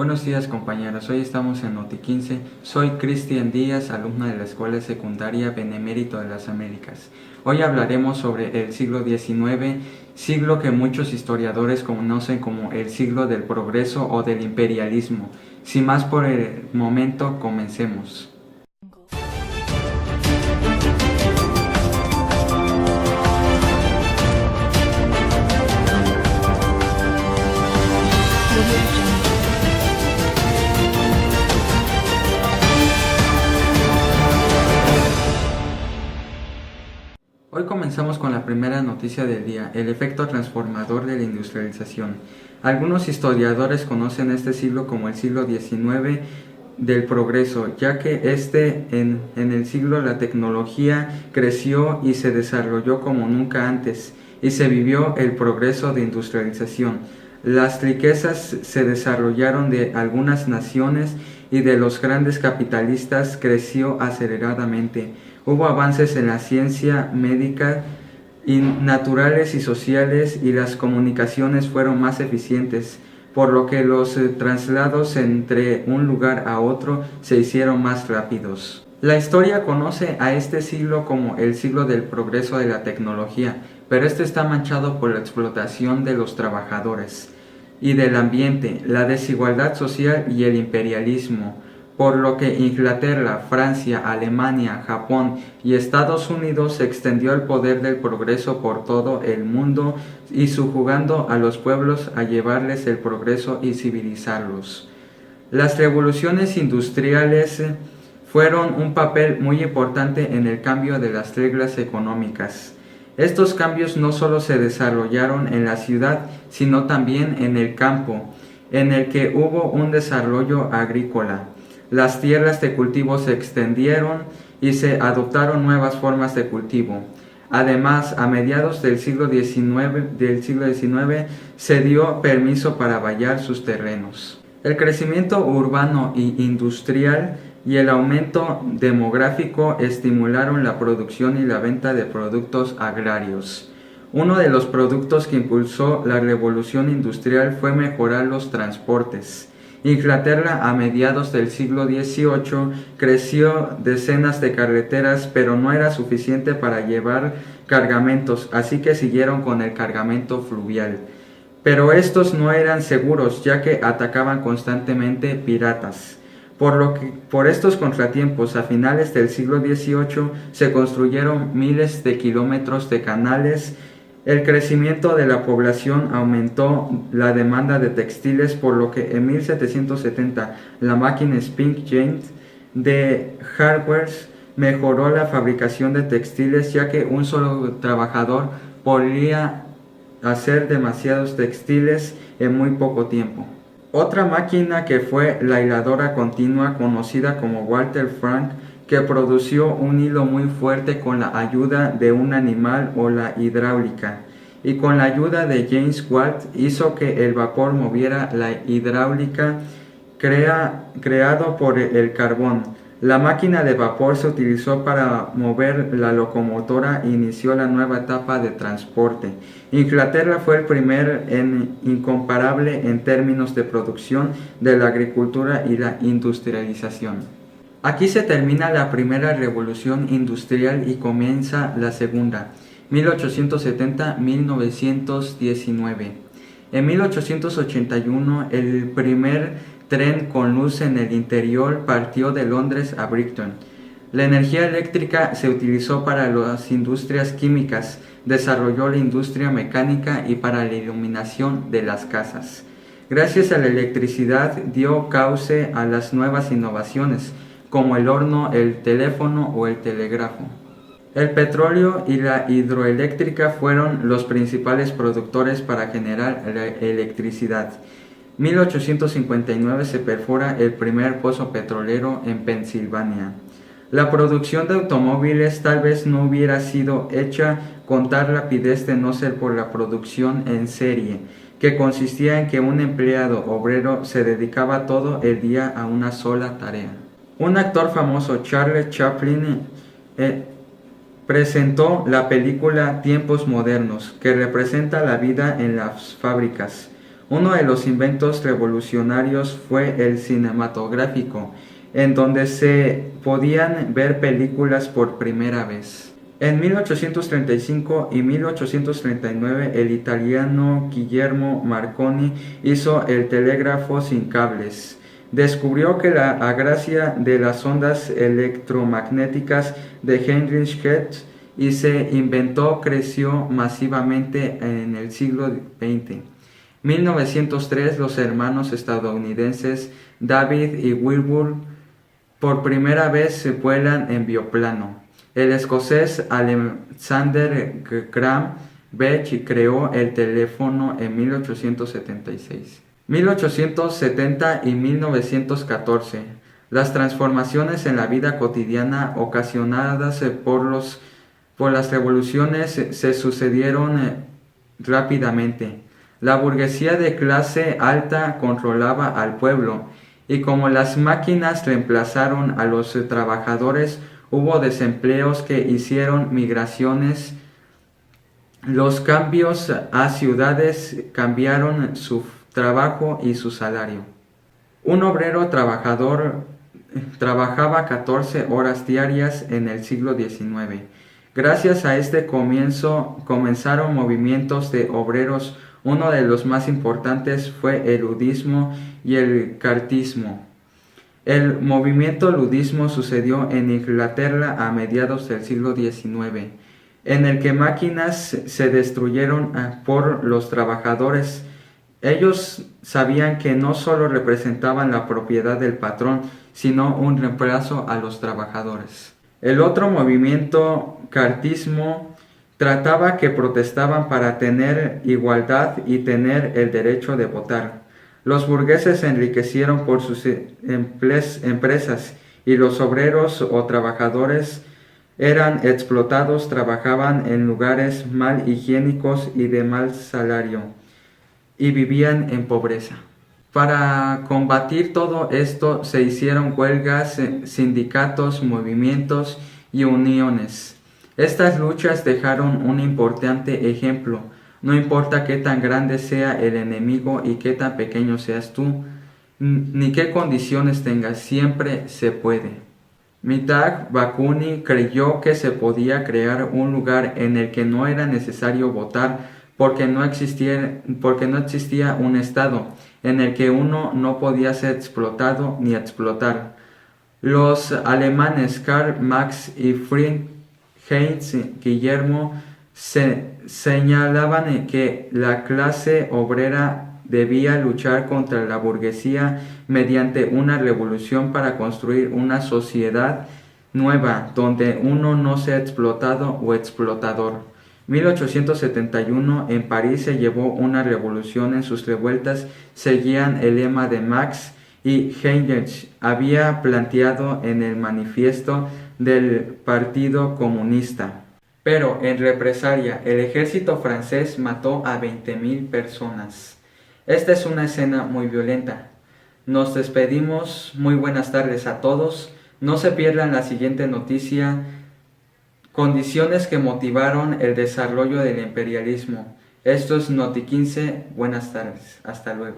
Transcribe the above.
Buenos días compañeros, hoy estamos en Noti 15. Soy Cristian Díaz, alumno de la Escuela Secundaria Benemérito de las Américas. Hoy hablaremos sobre el siglo XIX, siglo que muchos historiadores conocen como el siglo del progreso o del imperialismo. Sin más por el momento, comencemos. Hoy comenzamos con la primera noticia del día, el efecto transformador de la industrialización. Algunos historiadores conocen este siglo como el siglo XIX del progreso, ya que en el siglo la tecnología creció y se desarrolló como nunca antes, y se vivió el progreso de industrialización. Las riquezas se desarrollaron de algunas naciones y de los grandes capitalistas creció aceleradamente. Hubo avances en la ciencia médica, naturales y sociales, y las comunicaciones fueron más eficientes, por lo que los traslados entre un lugar a otro se hicieron más rápidos. La historia conoce a este siglo como el siglo del progreso de la tecnología, pero este está manchado por la explotación de los trabajadores y del ambiente, la desigualdad social y el imperialismo, por lo que Inglaterra, Francia, Alemania, Japón y Estados Unidos extendió el poder del progreso por todo el mundo y subjugando a los pueblos a llevarles el progreso y civilizarlos. Las revoluciones industriales fueron un papel muy importante en el cambio de las reglas económicas. Estos cambios no solo se desarrollaron en la ciudad, sino también en el campo, en el que hubo un desarrollo agrícola. Las tierras de cultivo se extendieron y se adoptaron nuevas formas de cultivo. Además, a mediados del siglo XIX se dio permiso para vallar sus terrenos. El crecimiento urbano y industrial y el aumento demográfico estimularon la producción y la venta de productos agrarios. Uno de los productos que impulsó la revolución industrial fue mejorar los transportes. Inglaterra a mediados del siglo XVIII creció decenas de carreteras, pero no era suficiente para llevar cargamentos, así que siguieron con el cargamento fluvial. Pero estos no eran seguros, ya que atacaban constantemente piratas. Por estos contratiempos, a finales del siglo XVIII se construyeron miles de kilómetros de canales. El crecimiento de la población aumentó la demanda de textiles, por lo que en 1770 la máquina Spinning Jenny de Hargreaves mejoró la fabricación de textiles, ya que un solo trabajador podía hacer demasiados textiles en muy poco tiempo. Otra máquina que fue la hiladora continua, conocida como Walter Frank, que produjo un hilo muy fuerte con la ayuda de un animal, o la hidráulica, y con la ayuda de James Watt hizo que el vapor moviera la hidráulica creado por el carbón. La máquina de vapor se utilizó para mover la locomotora e inició la nueva etapa de transporte. Inglaterra fue el primer incomparable en términos de producción de la agricultura y la industrialización. Aquí se termina la primera revolución industrial y comienza la segunda, 1870-1919. En 1881, el primer tren con luz en el interior partió de Londres a Brighton. La energía eléctrica se utilizó para las industrias químicas, desarrolló la industria mecánica y para la iluminación de las casas. Gracias a la electricidad dio cauce a las nuevas innovaciones, como el horno, el teléfono o el telégrafo. El petróleo y la hidroeléctrica fueron los principales productores para generar la electricidad. 1859 se perfora el primer pozo petrolero en Pensilvania. La producción de automóviles tal vez no hubiera sido hecha con tal rapidez de no ser por la producción en serie, que consistía en que un empleado obrero se dedicaba todo el día a una sola tarea. Un actor famoso, Charles Chaplin, presentó la película Tiempos Modernos, que representa la vida en las fábricas. Uno de los inventos revolucionarios fue el cinematográfico, en donde se podían ver películas por primera vez. En 1835 y 1839 el italiano Guillermo Marconi hizo el telégrafo sin cables. Descubrió que la gracia de las ondas electromagnéticas de Heinrich Hertz y se inventó creció masivamente en el siglo XX. 1903 los hermanos estadounidenses David y Wilbur por primera vez se vuelan en bioplano. El escocés Alexander Graham Bell creó el teléfono en 1876. 1870 y 1914. Las transformaciones en la vida cotidiana ocasionadas por las revoluciones se sucedieron rápidamente. La burguesía de clase alta controlaba al pueblo, y como las máquinas reemplazaron a los trabajadores, hubo desempleos que hicieron migraciones. Los cambios a ciudades cambiaron su trabajo y su salario. Un obrero trabajador trabajaba 14 horas diarias en el siglo XIX. Gracias a este comienzo comenzaron movimientos de obreros. Uno de los más importantes fue el ludismo y el cartismo. El movimiento ludismo sucedió en Inglaterra a mediados del siglo XIX, en el que máquinas se destruyeron por los trabajadores. Ellos sabían que no solo representaban la propiedad del patrón, sino un reemplazo a los trabajadores. El otro movimiento, cartismo, trataba que protestaban para tener igualdad y tener el derecho de votar. Los burgueses se enriquecieron por sus empresas y los obreros o trabajadores eran explotados, trabajaban en lugares mal higiénicos y de mal salario y vivían en pobreza. Para combatir todo esto se hicieron huelgas, sindicatos, movimientos y uniones. Estas luchas dejaron un importante ejemplo. No importa qué tan grande sea el enemigo y qué tan pequeño seas tú, ni qué condiciones tengas, siempre se puede. Mittag Bakunin creyó que se podía crear un lugar en el que no era necesario votar porque no existía un estado en el que uno no podía ser explotado ni explotar. Los alemanes Karl Marx y Friedrich Guillermo señalaban que la clase obrera debía luchar contra la burguesía mediante una revolución para construir una sociedad nueva donde uno no sea explotado o explotador. 1871 en París se llevó una revolución. En sus revueltas seguían el lema de Marx y Heinrich había planteado en el manifiesto del Partido Comunista. Pero en represalia, el ejército francés mató a 20,000 personas. Esta es una escena muy violenta. Nos despedimos, muy buenas tardes a todos. No se pierdan la siguiente noticia: condiciones que motivaron el desarrollo del imperialismo. Esto es Noti 15, buenas tardes, hasta luego.